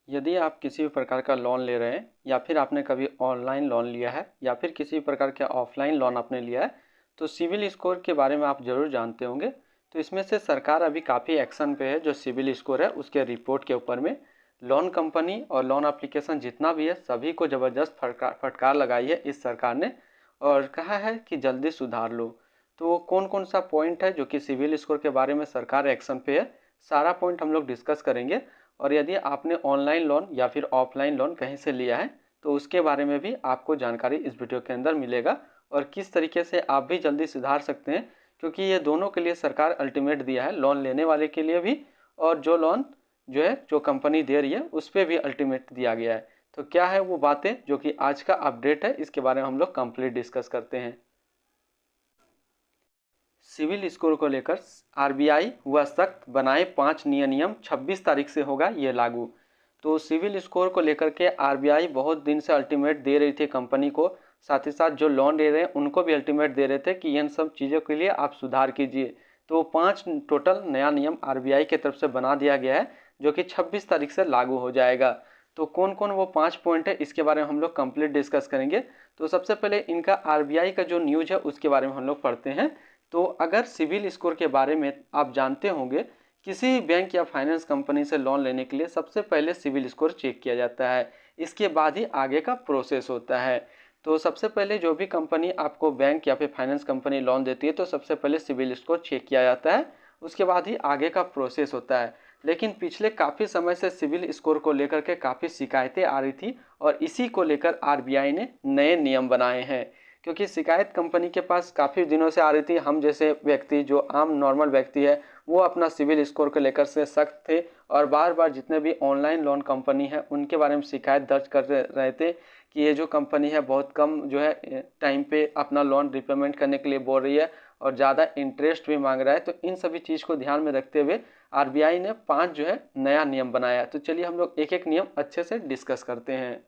यदि आप किसी भी प्रकार का लोन ले रहे हैं या फिर आपने कभी ऑनलाइन लोन लिया है या फिर किसी भी प्रकार के ऑफलाइन लोन आपने लिया है तो सिविल स्कोर के बारे में आप ज़रूर जानते होंगे। तो इसमें से सरकार अभी काफ़ी एक्शन पे है जो सिविल स्कोर है उसके रिपोर्ट के ऊपर में। लोन कंपनी और लोन एप्लीकेशन जितना भी है सभी को ज़बरदस्त फटकार लगाई है इस सरकार ने और कहा है कि जल्दी सुधार लो। तो कौन कौन सा पॉइंट है जो कि सिविल स्कोर के बारे में सरकार एक्शन पे है, सारा पॉइंट हम लोग डिस्कस करेंगे। और यदि आपने ऑनलाइन लोन या फिर ऑफलाइन लोन कहीं से लिया है तो उसके बारे में भी आपको जानकारी इस वीडियो के अंदर मिलेगा और किस तरीके से आप भी जल्दी सुधार सकते हैं, क्योंकि ये दोनों के लिए सरकार अल्टीमेट दिया है, लोन लेने वाले के लिए भी और जो लोन जो है जो कंपनी दे रही है उस पर भी अल्टीमेट दिया गया है। तो क्या है वो बातें जो कि आज का अपडेट है, इसके बारे में हम लोग कंप्लीट डिस्कस करते हैं। सिविल स्कोर को लेकर आरबीआई व सख्त बनाए 5 नए नियम 26 तारीख से होगा ये लागू। तो सिविल स्कोर को लेकर के आरबीआई बहुत दिन से अल्टीमेट दे रही थी कंपनी को, साथ ही साथ जो लोन ले रहे हैं उनको भी अल्टीमेट दे रहे थे कि इन सब चीज़ों के लिए आप सुधार कीजिए। तो 5 टोटल नया नियम आरबीआई की तरफ से बना दिया गया है जो कि 26 तारीख से लागू हो जाएगा। तो कौन कौन वो 5 पॉइंट है इसके बारे में हम लोग कंप्लीट डिस्कस करेंगे। तो सबसे पहले इनका आरबीआई का जो न्यूज़ है उसके बारे में हम लोग पढ़ते हैं। तो अगर सिविल स्कोर के बारे में आप जानते होंगे, किसी बैंक या फाइनेंस कंपनी से लोन लेने के लिए सबसे पहले सिविल स्कोर चेक किया जाता है, इसके बाद ही आगे का प्रोसेस होता है। तो सबसे पहले जो भी कंपनी आपको बैंक या फिर फाइनेंस कंपनी लोन देती है तो सबसे पहले सिविल स्कोर चेक किया जाता है, उसके बाद ही आगे का प्रोसेस होता है। लेकिन पिछले काफ़ी समय से सिविल स्कोर को लेकर के काफ़ी शिकायतें आ रही थी और इसी को लेकर आरबीआई ने नए नियम बनाए हैं, क्योंकि शिकायत कंपनी के पास काफ़ी दिनों से आ रही थी। हम जैसे व्यक्ति जो आम नॉर्मल व्यक्ति है वो अपना सिविल स्कोर को लेकर से सख्त थे और बार बार जितने भी ऑनलाइन लोन कंपनी है उनके बारे में शिकायत दर्ज कर रहे थे कि ये जो कंपनी है बहुत कम जो है टाइम पे अपना लोन रिपेमेंट करने के लिए बोल रही है और ज़्यादा इंटरेस्ट भी मांग रहा है। तो इन सभी चीज़ को ध्यान में रखते हुए आरबीआई ने 5 जो है नया नियम बनाया। तो चलिए हम लोग एक एक नियम अच्छे से डिस्कस करते हैं।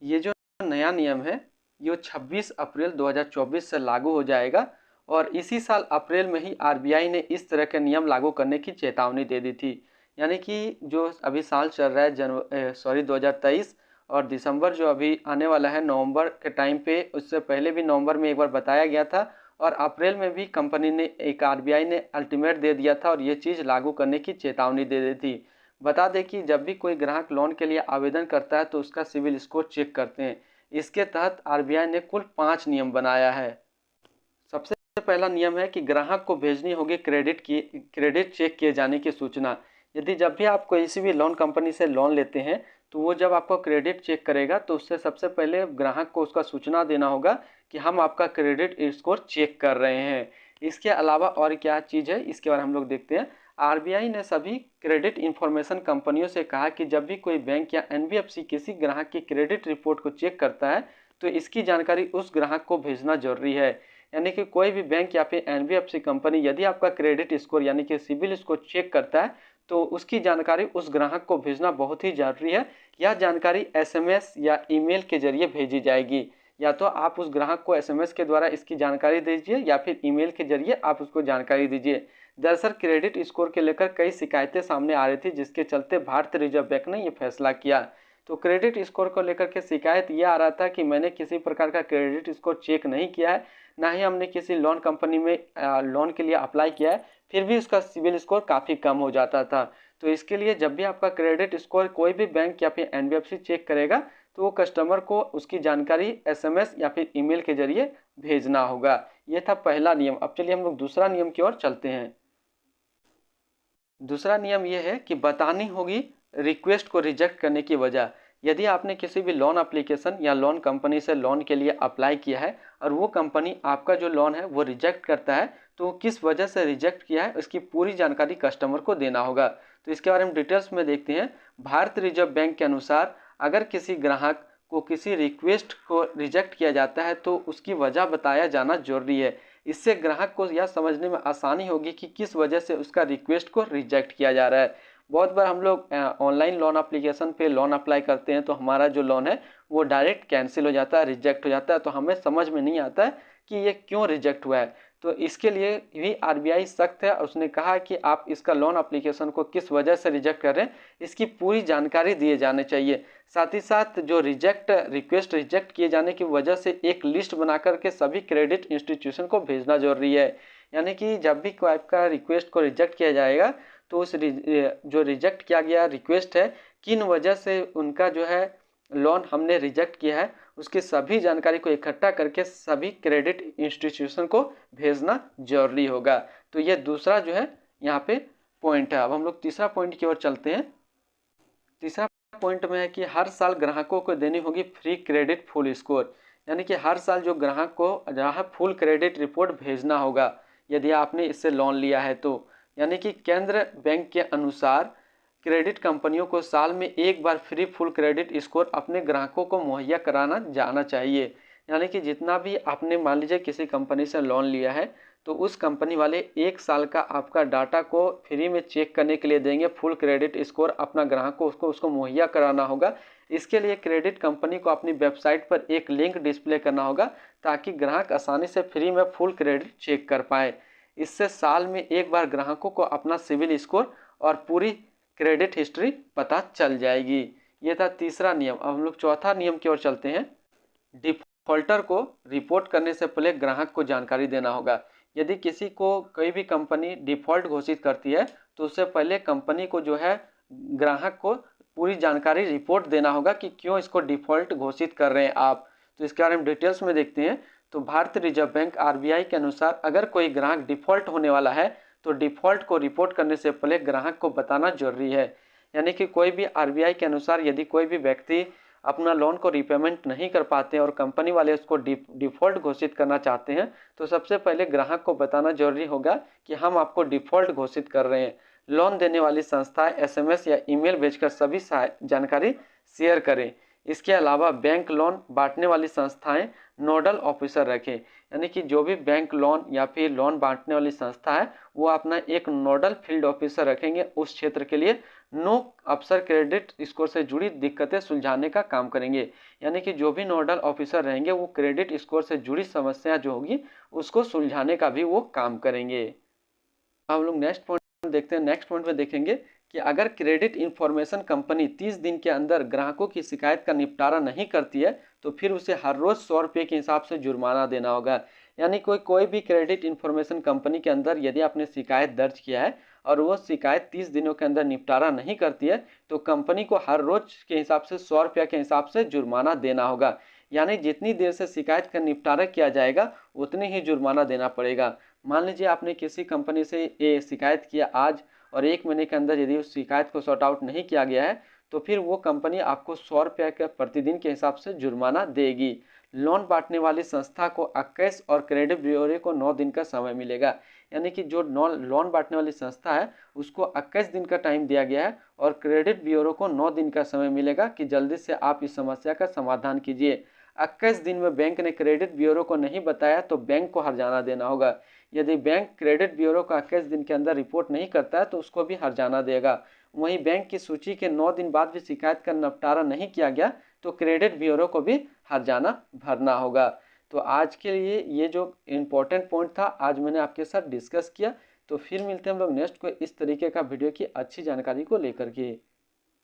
ये जो नया नियम है ये 26 अप्रैल 2024 से लागू हो जाएगा और इसी साल अप्रैल में ही आरबीआई ने इस तरह के नियम लागू करने की चेतावनी दे दी थी। यानी कि जो अभी साल चल रहा है 2023 और दिसंबर जो अभी आने वाला है नवंबर के टाइम पे, उससे पहले भी नवंबर में एक बार बताया गया था और अप्रैल में भी कंपनी ने एक आरबीआई ने अल्टीमेट दे दिया था और ये चीज़ लागू करने की चेतावनी दे दी थी। बता दें कि जब भी कोई ग्राहक लोन के लिए आवेदन करता है तो उसका सिविल स्कोर चेक करते हैं। इसके तहत आरबीआई ने कुल 5 नियम बनाया है। सबसे पहला नियम है कि ग्राहक को भेजनी होगी क्रेडिट चेक किए जाने की सूचना। यदि जब भी आप किसी भी लोन कंपनी से लोन लेते हैं तो वो जब आपको क्रेडिट चेक करेगा तो उससे सबसे पहले ग्राहक को उसका सूचना देना होगा कि हम आपका क्रेडिट स्कोर चेक कर रहे हैं। इसके अलावा और क्या चीज़ है इसके बारे में हम लोग देखते हैं। आरबीआई ने सभी क्रेडिट इंफॉर्मेशन कंपनियों से कहा कि जब भी कोई बैंक या एनबीएफसी किसी ग्राहक की क्रेडिट रिपोर्ट को चेक करता है तो इसकी जानकारी उस ग्राहक को भेजना जरूरी है। यानी कि कोई भी बैंक या फिर एनबीएफसी कंपनी यदि आपका क्रेडिट स्कोर यानी कि सिबिल स्कोर चेक करता है तो उसकी जानकारी उस ग्राहक को भेजना बहुत ही जरूरी है। यह जानकारी एसएमएस या ईमेल के जरिए भेजी जाएगी। या तो आप उस ग्राहक को एसएमएस के द्वारा इसकी जानकारी दीजिए या फिर ईमेल के जरिए आप उसको जानकारी दीजिए। दरअसल क्रेडिट स्कोर के लेकर कई शिकायतें सामने आ रही थी जिसके चलते भारतीय रिजर्व बैंक ने यह फैसला किया। तो क्रेडिट स्कोर को लेकर के शिकायत ये आ रहा था कि मैंने किसी प्रकार का क्रेडिट स्कोर चेक नहीं किया है, ना ही हमने किसी लोन कंपनी में लोन के लिए अप्लाई किया है, फिर भी उसका सिबिल स्कोर काफ़ी कम हो जाता था। तो इसके लिए जब भी आपका क्रेडिट स्कोर कोई भी बैंक या फिर एनबीएफसी चेक करेगा तो वो कस्टमर को उसकी जानकारी एसएमएस या फिर ईमेल के जरिए भेजना होगा। ये था पहला नियम। अब चलिए हम लोग दूसरा नियम की ओर चलते हैं। दूसरा नियम यह है कि बतानी होगी रिक्वेस्ट को रिजेक्ट करने की वजह। यदि आपने किसी भी लोन एप्लीकेशन या लोन कंपनी से लोन के लिए अप्लाई किया है और वो कंपनी आपका जो लोन है वो रिजेक्ट करता है तो किस वजह से रिजेक्ट किया है उसकी पूरी जानकारी कस्टमर को देना होगा। तो इसके बारे में डिटेल्स में देखते हैं। भारतीय रिजर्व बैंक के अनुसार अगर किसी ग्राहक को किसी रिक्वेस्ट को रिजेक्ट किया जाता है तो उसकी वजह बताया जाना जरूरी है। इससे ग्राहक को यह समझने में आसानी होगी कि किस वजह से उसका रिक्वेस्ट को रिजेक्ट किया जा रहा है। बहुत बार हम लोग ऑनलाइन लोन एप्लीकेशन पे लोन अप्लाई करते हैं तो हमारा जो लोन है वो डायरेक्ट कैंसिल हो जाता है, रिजेक्ट हो जाता है, तो हमें समझ में नहीं आता है कि ये क्यों रिजेक्ट हुआ है। तो इसके लिए भी आरबीआई सख्त है और उसने कहा कि आप इसका लोन एप्लीकेशन को किस वजह से रिजेक्ट कर रहे हैं इसकी पूरी जानकारी दिए जाने चाहिए। साथ ही साथ जो रिक्वेस्ट रिजेक्ट किए जाने की वजह से एक लिस्ट बना करके सभी क्रेडिट इंस्टीट्यूशन को भेजना जरूरी है। यानी कि जब भी कोई आपका रिक्वेस्ट को रिजेक्ट किया जाएगा तो उस जो रिजेक्ट किया गया रिक्वेस्ट है किन वजह से उनका जो है लोन हमने रिजेक्ट किया है उसकी सभी जानकारी को इकट्ठा करके सभी क्रेडिट इंस्टीट्यूशन को भेजना जरूरी होगा। तो ये दूसरा जो है यहाँ पे पॉइंट है। अब हम लोग तीसरा पॉइंट की ओर चलते हैं। तीसरा पॉइंट में है कि हर साल ग्राहकों को देनी होगी फ्री क्रेडिट फुल स्कोर। यानी कि हर साल जो ग्राहक को जहाँ फुल क्रेडिट रिपोर्ट भेजना होगा यदि आपने इससे लोन लिया है तो। यानी कि केंद्र बैंक के अनुसार क्रेडिट कंपनियों को साल में एक बार फ्री फुल क्रेडिट स्कोर अपने ग्राहकों को मुहैया कराना जाना चाहिए। यानी कि जितना भी आपने मान लीजिए किसी कंपनी से लोन लिया है तो उस कंपनी वाले एक साल का आपका डाटा को फ्री में चेक करने के लिए देंगे। फुल क्रेडिट स्कोर अपना ग्राहक को उसको मुहैया कराना होगा। इसके लिए क्रेडिट कंपनी को अपनी वेबसाइट पर एक लिंक डिस्प्ले करना होगा ताकि ग्राहक आसानी से फ्री में फुल क्रेडिट चेक कर पाए। इससे साल में एक बार ग्राहकों को अपना सिविल स्कोर और पूरी क्रेडिट हिस्ट्री पता चल जाएगी। ये था तीसरा नियम। अब हम लोग चौथा नियम की ओर चलते हैं। डिफॉल्टर को रिपोर्ट करने से पहले ग्राहक को जानकारी देना होगा। यदि किसी को कोई भी कंपनी डिफॉल्ट घोषित करती है तो उससे पहले कंपनी को जो है ग्राहक को पूरी जानकारी रिपोर्ट देना होगा कि क्यों इसको डिफॉल्ट घोषित कर रहे हैं आप। तो इसके बारे में डिटेल्स में देखते हैं। तो भारतीय रिजर्व बैंक आरबीआई के अनुसार अगर कोई ग्राहक डिफॉल्ट होने वाला है तो डिफॉल्ट को रिपोर्ट करने से पहले ग्राहक को बताना जरूरी है। यानी कि कोई भी आरबीआई के अनुसार यदि कोई भी व्यक्ति अपना लोन को रिपेमेंट नहीं कर पाते हैं और कंपनी वाले उसको डिफॉल्ट घोषित करना चाहते हैं तो सबसे पहले ग्राहक को बताना जरूरी होगा कि हम आपको डिफॉल्ट घोषित कर रहे हैं। लोन देने वाली संस्थाएं एसएमएस या ईमेल भेजकर सभी जानकारी शेयर करें। इसके अलावा बैंक लोन बांटने वाली संस्थाएं नोडल ऑफिसर रखें। यानी कि जो भी बैंक लोन या फिर लोन बांटने वाली संस्था है वो अपना एक नोडल फील्ड ऑफिसर रखेंगे उस क्षेत्र के लिए। नो अफसर क्रेडिट स्कोर से जुड़ी दिक्कतें सुलझाने का काम करेंगे। यानी कि जो भी नोडल ऑफिसर रहेंगे वो क्रेडिट स्कोर से जुड़ी समस्या जो होगी उसको सुलझाने का भी वो काम करेंगे। अब हम लोग नेक्स्ट पॉइंट देखते हैं। नेक्स्ट पॉइंट में देखेंगे कि अगर क्रेडिट इंफॉर्मेशन कंपनी 30 दिन के अंदर ग्राहकों की शिकायत का निपटारा नहीं करती है तो फिर उसे हर रोज 100 रुपये के हिसाब से जुर्माना देना होगा। यानी कोई भी क्रेडिट इंफॉर्मेशन कंपनी के अंदर यदि आपने शिकायत दर्ज किया है और वो शिकायत 30 दिनों के अंदर निपटारा नहीं करती है तो कंपनी को हर रोज के हिसाब से 100 रुपये के हिसाब से जुर्माना देना होगा। यानी जितनी देर से शिकायत का निपटारा किया जाएगा उतनी ही जुर्माना देना पड़ेगा। मान लीजिए आपने किसी कंपनी से ये शिकायत किया आज और 1 महीने के अंदर यदि उस शिकायत को सॉर्ट आउट नहीं किया गया है तो फिर वो कंपनी आपको 100 रुपये के प्रतिदिन के हिसाब से जुर्माना देगी। लोन बांटने वाली संस्था को 21 और क्रेडिट ब्यूरो को 9 दिन का समय मिलेगा। यानी कि जो लोन बांटने वाली संस्था है उसको 21 दिन का टाइम दिया गया है और क्रेडिट ब्यूरो को 9 दिन का समय मिलेगा कि जल्दी से आप इस समस्या का समाधान कीजिए। 21 दिन में बैंक ने क्रेडिट ब्यूरो को नहीं बताया तो बैंक को हर्जाना देना होगा। यदि बैंक क्रेडिट ब्यूरो का 21 दिन के अंदर रिपोर्ट नहीं करता है तो उसको भी हर्जाना देगा। वहीं बैंक की सूची के 9 दिन बाद भी शिकायत का निपटारा नहीं किया गया तो क्रेडिट ब्यूरो को भी हर्जाना भरना होगा। तो आज के लिए ये जो इम्पोर्टेंट पॉइंट था आज मैंने आपके साथ डिस्कस किया। तो फिर मिलते हैं हम लोग नेक्स्ट को इस तरीके का वीडियो की अच्छी जानकारी को लेकर के।